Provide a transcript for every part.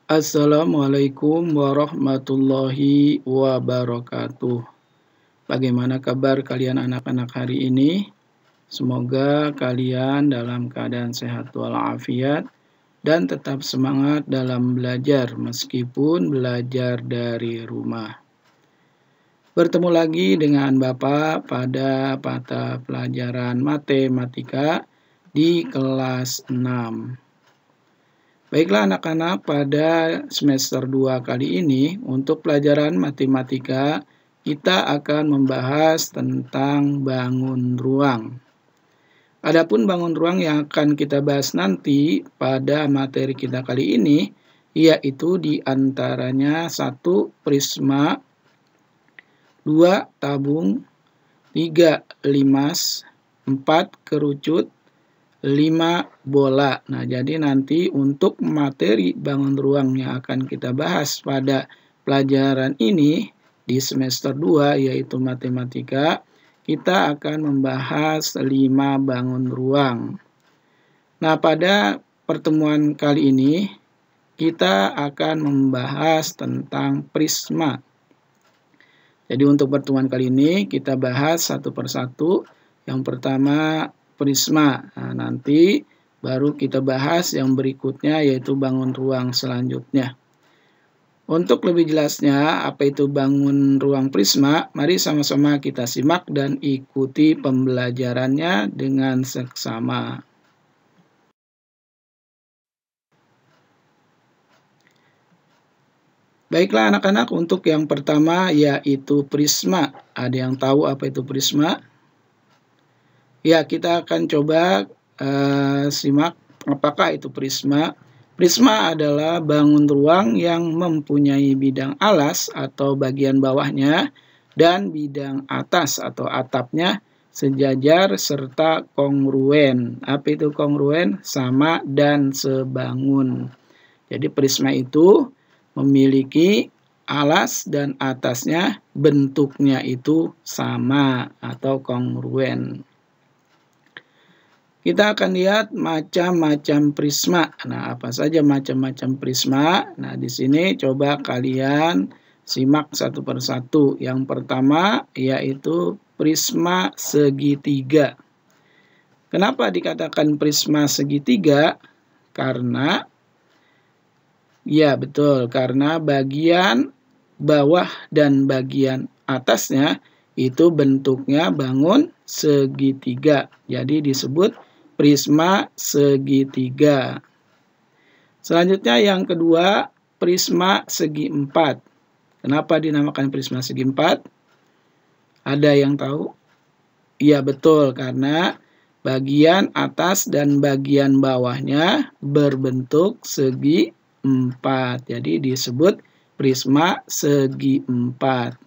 Assalamualaikum warahmatullahi wabarakatuh. Bagaimana kabar kalian anak-anak hari ini? Semoga kalian dalam keadaan sehat walafiat dan tetap semangat dalam belajar meskipun belajar dari rumah. Bertemu lagi dengan Bapak pada mata pelajaran matematika di kelas 6. Baiklah anak-anak, pada semester 2 kali ini untuk pelajaran matematika kita akan membahas tentang bangun ruang. Adapun bangun ruang yang akan kita bahas nanti pada materi kita kali ini yaitu diantaranya 1 prisma, 2 tabung, 3 limas, 4 kerucut, 5 bola. Nah, jadi nanti untuk materi bangun ruang yang akan kita bahas pada pelajaran ini di semester 2 yaitu matematika, kita akan membahas 5 bangun ruang. Nah, pada pertemuan kali ini kita akan membahas tentang prisma. Jadi untuk pertemuan kali ini kita bahas satu persatu. Yang pertama prisma. Nah, nanti baru kita bahas yang berikutnya yaitu bangun ruang selanjutnya. Untuk lebih jelasnya apa itu bangun ruang prisma, mari sama-sama kita simak dan ikuti pembelajarannya dengan seksama. Baiklah anak-anak, untuk yang pertama yaitu prisma. Ada yang tahu apa itu prisma? Ya, kita akan coba simak apakah itu prisma. Prisma adalah bangun ruang yang mempunyai bidang alas atau bagian bawahnya dan bidang atas atau atapnya sejajar serta kongruen. Apa itu kongruen? Sama dan sebangun. Jadi prisma itu memiliki alas dan atasnya bentuknya itu sama atau kongruen. Kita akan lihat macam-macam prisma. Nah, apa saja macam-macam prisma? Nah, di sini coba kalian simak satu persatu. Yang pertama yaitu prisma segitiga. Kenapa dikatakan prisma segitiga? Karena ya betul, karena bagian bawah dan bagian atasnya itu bentuknya bangun segitiga. Jadi disebut prisma segitiga. Selanjutnya yang kedua, prisma segi empat. Kenapa dinamakan prisma segi empat? Ada yang tahu? Iya betul, karena bagian atas dan bagian bawahnya berbentuk segi empat. Jadi disebut prisma segi empat.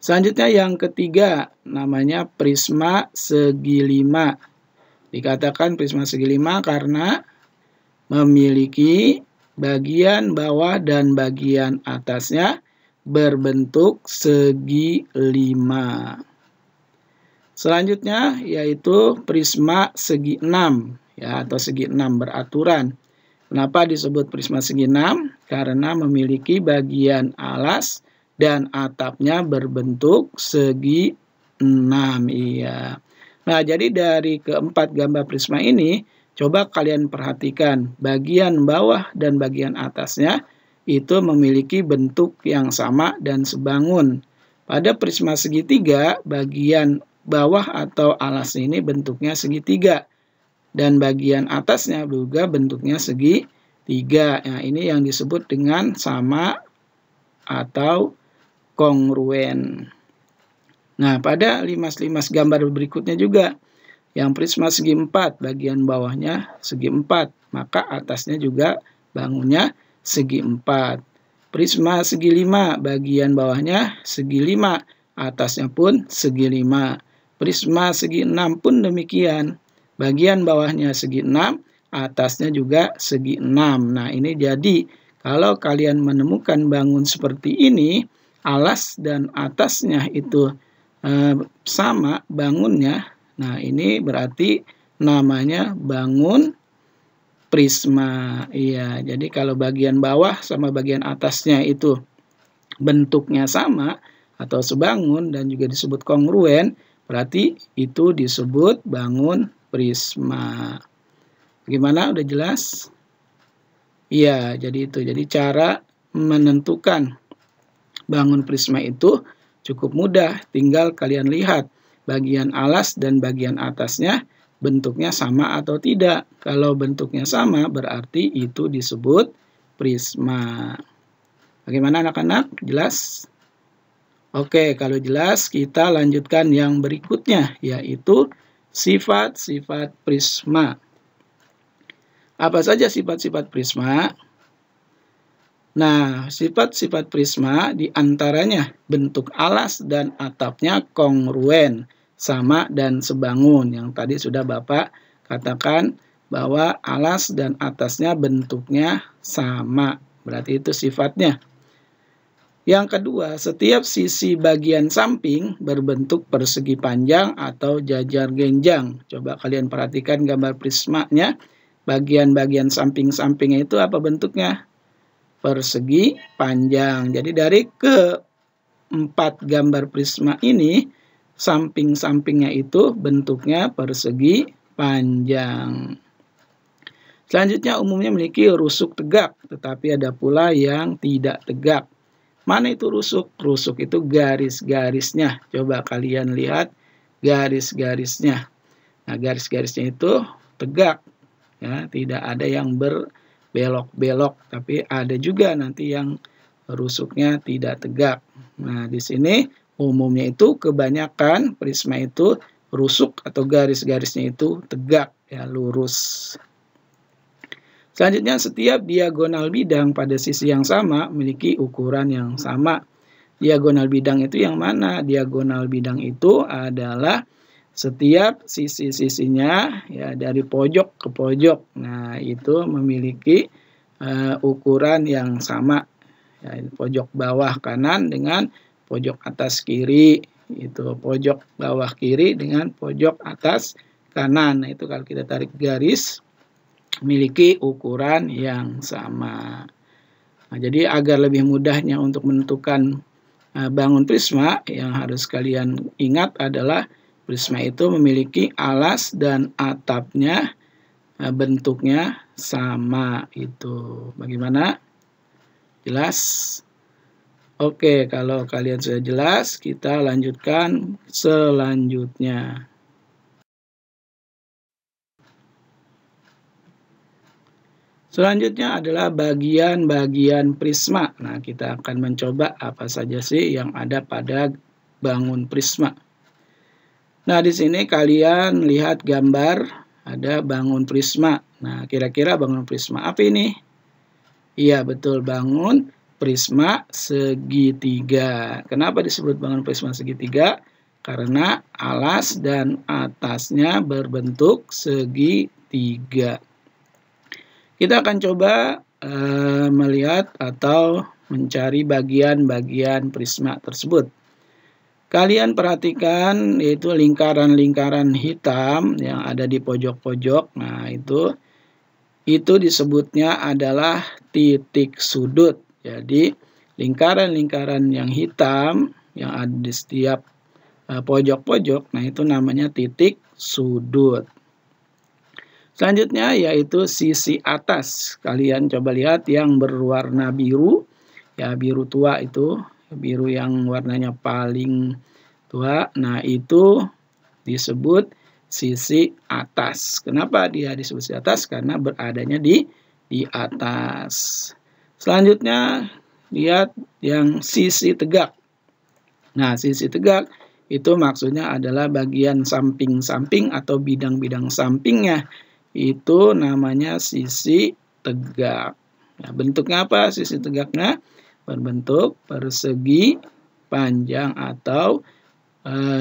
Selanjutnya yang ketiga, namanya prisma segi lima. Dikatakan prisma segi lima karena memiliki bagian bawah dan bagian atasnya berbentuk segi lima. Selanjutnya yaitu prisma segi enam, ya, atau segi enam beraturan. Kenapa disebut prisma segi enam? Karena memiliki bagian alas dan atapnya berbentuk segi enam. Iya. Nah, jadi dari keempat gambar prisma ini, coba kalian perhatikan bagian bawah dan bagian atasnya itu memiliki bentuk yang sama dan sebangun. Pada prisma segitiga, bagian bawah atau alas ini bentuknya segitiga. Dan bagian atasnya juga bentuknya segitiga. Nah, ini yang disebut dengan sama atau kongruen. Nah, pada limas-limas gambar berikutnya juga, yang prisma segi empat, bagian bawahnya segi empat, maka atasnya juga bangunnya segi empat. Prisma segi lima, bagian bawahnya segi lima, atasnya pun segi lima. Prisma segi enam pun demikian, bagian bawahnya segi enam, atasnya juga segi enam. Nah, ini jadi kalau kalian menemukan bangun seperti ini, alas dan atasnya itu sama bangunnya. Nah, ini berarti namanya bangun prisma. Iya, jadi kalau bagian bawah sama bagian atasnya itu bentuknya sama atau sebangun dan juga disebut kongruen, berarti itu disebut bangun prisma. Bagaimana? Udah jelas? Iya, jadi itu. Jadi cara menentukan bangun prisma itu cukup mudah. Tinggal kalian lihat bagian alas dan bagian atasnya bentuknya sama atau tidak. Kalau bentuknya sama berarti itu disebut prisma. Bagaimana anak-anak? Jelas? Oke, kalau jelas kita lanjutkan yang berikutnya, yaitu sifat-sifat prisma. Apa saja sifat-sifat prisma? Nah, sifat-sifat prisma diantaranya bentuk alas dan atapnya kongruen, sama dan sebangun. Yang tadi sudah Bapak katakan bahwa alas dan atasnya bentuknya sama. Berarti itu sifatnya. Yang kedua, setiap sisi bagian samping berbentuk persegi panjang atau jajar genjang. Coba kalian perhatikan gambar prismanya. Bagian-bagian samping-sampingnya itu apa bentuknya? Persegi panjang. Jadi dari keempat gambar prisma ini, samping-sampingnya itu bentuknya persegi panjang. Selanjutnya umumnya memiliki rusuk tegak, tetapi ada pula yang tidak tegak. Mana itu rusuk? Rusuk itu garis-garisnya. Coba kalian lihat garis-garisnya. Nah, garis-garisnya itu tegak, ya, tidak ada yang berbelok-belok, tapi ada juga nanti yang rusuknya tidak tegak. Nah, di sini umumnya itu kebanyakan prisma itu rusuk atau garis-garisnya itu tegak, ya, lurus. Selanjutnya, setiap diagonal bidang pada sisi yang sama memiliki ukuran yang sama. Diagonal bidang itu yang mana? Diagonal bidang itu adalah setiap sisi-sisinya, ya, dari pojok ke pojok. Nah, itu memiliki ukuran yang sama. Ya, pojok bawah kanan dengan pojok atas kiri. Itu pojok bawah kiri dengan pojok atas kanan. Nah, itu kalau kita tarik garis, memiliki ukuran yang sama. Nah, jadi agar lebih mudahnya untuk menentukan bangun prisma, yang harus kalian ingat adalah prisma itu memiliki alas dan atapnya bentuknya sama. Itu bagaimana? Jelas? Oke, kalau kalian sudah jelas, kita lanjutkan selanjutnya. Selanjutnya adalah bagian-bagian prisma. Nah, kita akan mencoba apa saja sih yang ada pada bangun prisma. Nah, di sini kalian lihat gambar ada bangun prisma. Nah, kira-kira bangun prisma apa ini? Iya, betul, bangun prisma segitiga. Kenapa disebut bangun prisma segitiga? Karena alas dan atasnya berbentuk segitiga. Kita akan coba melihat atau mencari bagian-bagian prisma tersebut. Kalian perhatikan yaitu lingkaran-lingkaran hitam yang ada di pojok-pojok. Nah, itu disebutnya adalah titik sudut. Jadi, lingkaran-lingkaran yang hitam yang ada di setiap pojok-pojok, nah itu namanya titik sudut. Selanjutnya yaitu sisi atas. Kalian coba lihat yang berwarna biru, ya, biru tua itu, biru yang warnanya paling tua. Nah, itu disebut sisi atas. Kenapa dia disebut sisi atas? Karena beradanya di atas. Selanjutnya lihat yang sisi tegak. Nah, sisi tegak itu maksudnya adalah bagian samping-samping atau bidang-bidang sampingnya. Itu namanya sisi tegak. Nah, bentuknya apa sisi tegaknya? Berbentuk persegi panjang atau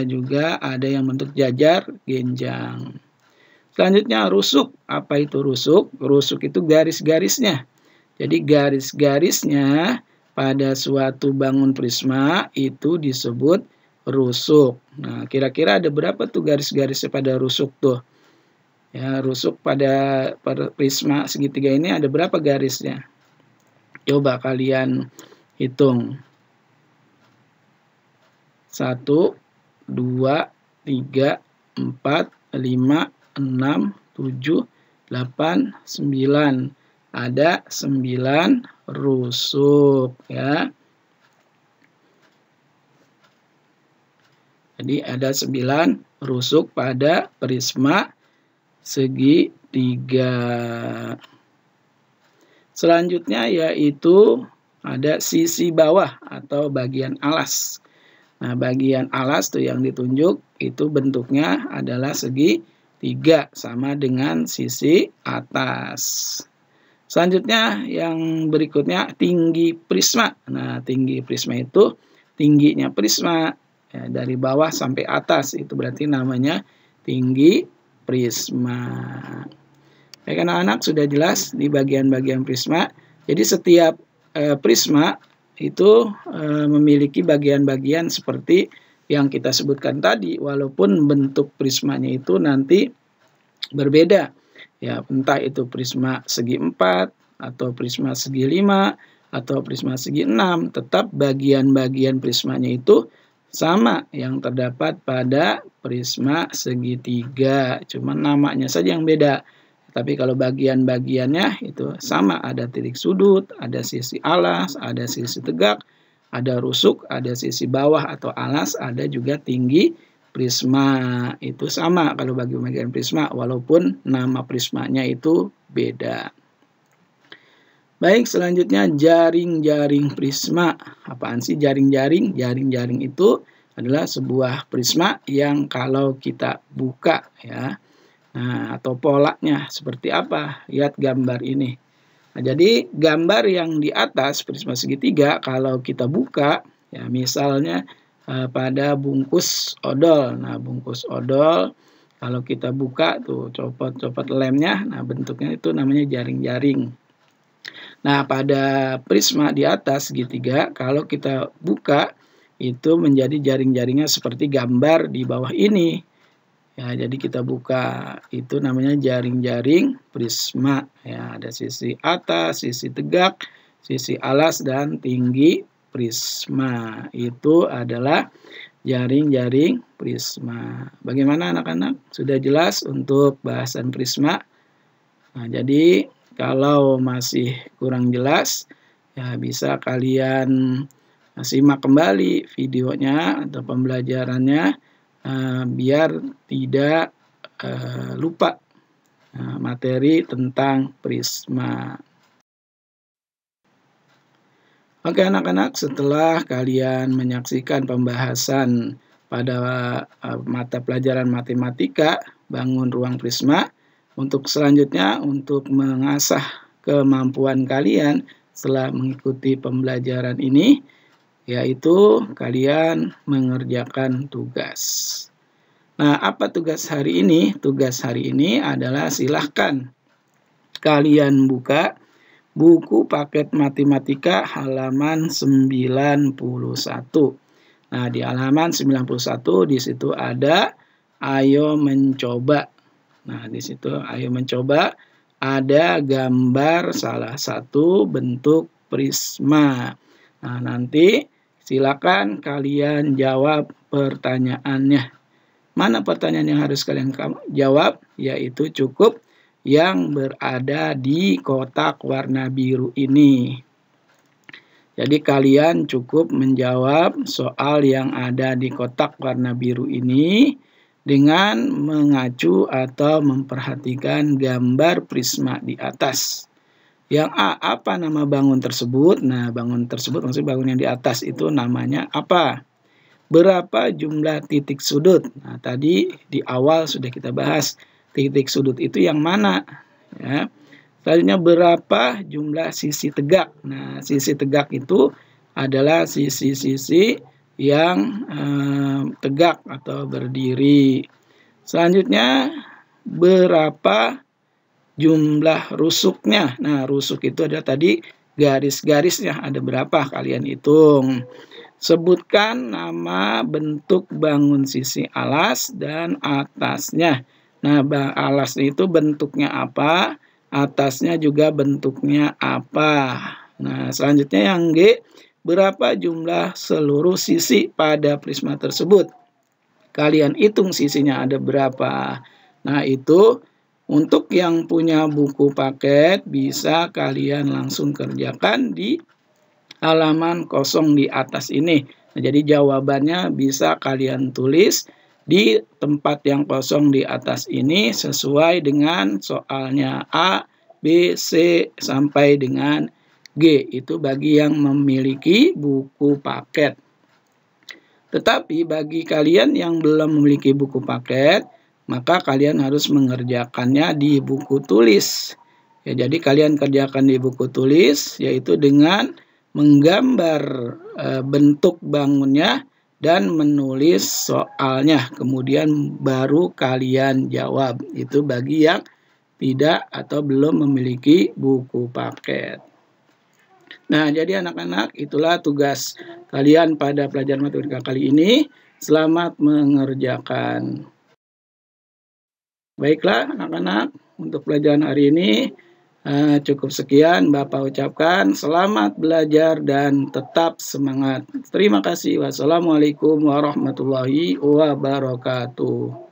juga ada yang bentuk jajar genjang. Selanjutnya rusuk. Apa itu rusuk? Rusuk itu garis-garisnya. Jadi garis-garisnya pada suatu bangun prisma itu disebut rusuk. Nah, kira-kira ada berapa tuh garis-garisnya pada rusuk tuh? Ya, rusuk pada prisma segitiga ini ada berapa garisnya? Coba kalian hitung. 1, 2, 3, 4, 5, 6, 7, 8, 9. Ada 9 rusuk ya. Jadi ada 9 rusuk pada prisma segitiga. Selanjutnya yaitu ada sisi bawah atau bagian alas. Nah, bagian alas tuh yang ditunjuk itu bentuknya adalah segitiga sama dengan sisi atas. Selanjutnya yang berikutnya tinggi prisma. Nah, tinggi prisma itu tingginya prisma ya, dari bawah sampai atas, itu berarti namanya tinggi prisma. Baik anak-anak, sudah jelas di bagian-bagian prisma. Jadi setiap prisma itu memiliki bagian-bagian seperti yang kita sebutkan tadi, walaupun bentuk prismanya itu nanti berbeda. Ya, entah itu prisma segi 4 atau prisma segi 5 atau prisma segi 6, tetap bagian-bagian prismanya itu sama yang terdapat pada prisma segitiga, cuma namanya saja yang beda. Tapi kalau bagian-bagiannya itu sama, ada titik sudut, ada sisi alas, ada sisi tegak, ada rusuk, ada sisi bawah atau alas, ada juga tinggi prisma. Itu sama kalau bagian prisma, walaupun nama prismanya itu beda. Baik, selanjutnya jaring-jaring prisma. Apaan sih jaring-jaring? Jaring-jaring itu adalah sebuah prisma yang kalau kita buka ya, nah, atau polanya seperti apa? Lihat gambar ini. Nah, jadi gambar yang di atas prisma segitiga kalau kita buka, ya misalnya pada bungkus odol. Nah, bungkus odol kalau kita buka tuh copot-copot lemnya, nah bentuknya itu namanya jaring-jaring. Nah, pada prisma di atas segitiga kalau kita buka itu menjadi jaring-jaringnya seperti gambar di bawah ini. Ya, jadi kita buka itu namanya jaring-jaring prisma. Ya, ada sisi atas, sisi tegak, sisi alas dan tinggi prisma. Itu adalah jaring-jaring prisma. Bagaimana anak-anak? Sudah jelas untuk bahasan prisma? Nah, jadi kalau masih kurang jelas, ya bisa kalian simak kembali videonya atau pembelajarannya biar tidak lupa materi tentang prisma. Oke anak-anak, setelah kalian menyaksikan pembahasan pada mata pelajaran matematika bangun ruang prisma, untuk selanjutnya untuk mengasah kemampuan kalian setelah mengikuti pembelajaran ini, yaitu kalian mengerjakan tugas. Nah, apa tugas hari ini? Tugas hari ini adalah silahkan kalian buka buku paket matematika halaman 91. Nah, di halaman 91 di situ ada ayo mencoba. Nah, di situ ayo mencoba ada gambar salah satu bentuk prisma. Nah, nanti silakan kalian jawab pertanyaannya. Mana pertanyaan yang harus kalian jawab? Yaitu cukup yang berada di kotak warna biru ini. Jadi kalian cukup menjawab soal yang ada di kotak warna biru ini dengan mengacu atau memperhatikan gambar prisma di atas. Yang A, apa nama bangun tersebut? Nah, bangun tersebut maksudnya bangun yang di atas itu namanya apa? Berapa jumlah titik sudut? Nah, tadi di awal sudah kita bahas titik sudut itu yang mana? Ya. Selanjutnya berapa jumlah sisi tegak? Nah, sisi tegak itu adalah sisi-sisi yang tegak atau berdiri. Selanjutnya berapa jumlah rusuknya? Nah, rusuk itu ada tadi garis-garisnya ada berapa? Kalian hitung. Sebutkan nama bentuk bangun sisi alas dan atasnya. Nah, alas itu bentuknya apa, atasnya juga bentuknya apa. Nah, selanjutnya yang G, berapa jumlah seluruh sisi pada prisma tersebut? Kalian hitung sisinya ada berapa. Nah, itu untuk yang punya buku paket bisa kalian langsung kerjakan di halaman kosong di atas ini. Nah, jadi jawabannya bisa kalian tulis di tempat yang kosong di atas ini sesuai dengan soalnya A, B, C, sampai dengan G. Itu bagi yang memiliki buku paket. Tetapi bagi kalian yang belum memiliki buku paket, maka kalian harus mengerjakannya di buku tulis. Ya, jadi kalian kerjakan di buku tulis, yaitu dengan menggambar bentuk bangunnya dan menulis soalnya, kemudian baru kalian jawab. Itu bagi yang tidak atau belum memiliki buku paket. Nah, jadi anak-anak, itulah tugas kalian pada pelajaran matematika kali ini. Selamat mengerjakan. Baiklah anak-anak, untuk pelajaran hari ini cukup sekian. Bapak ucapkan selamat belajar dan tetap semangat. Terima kasih. Wassalamualaikum warahmatullahi wabarakatuh.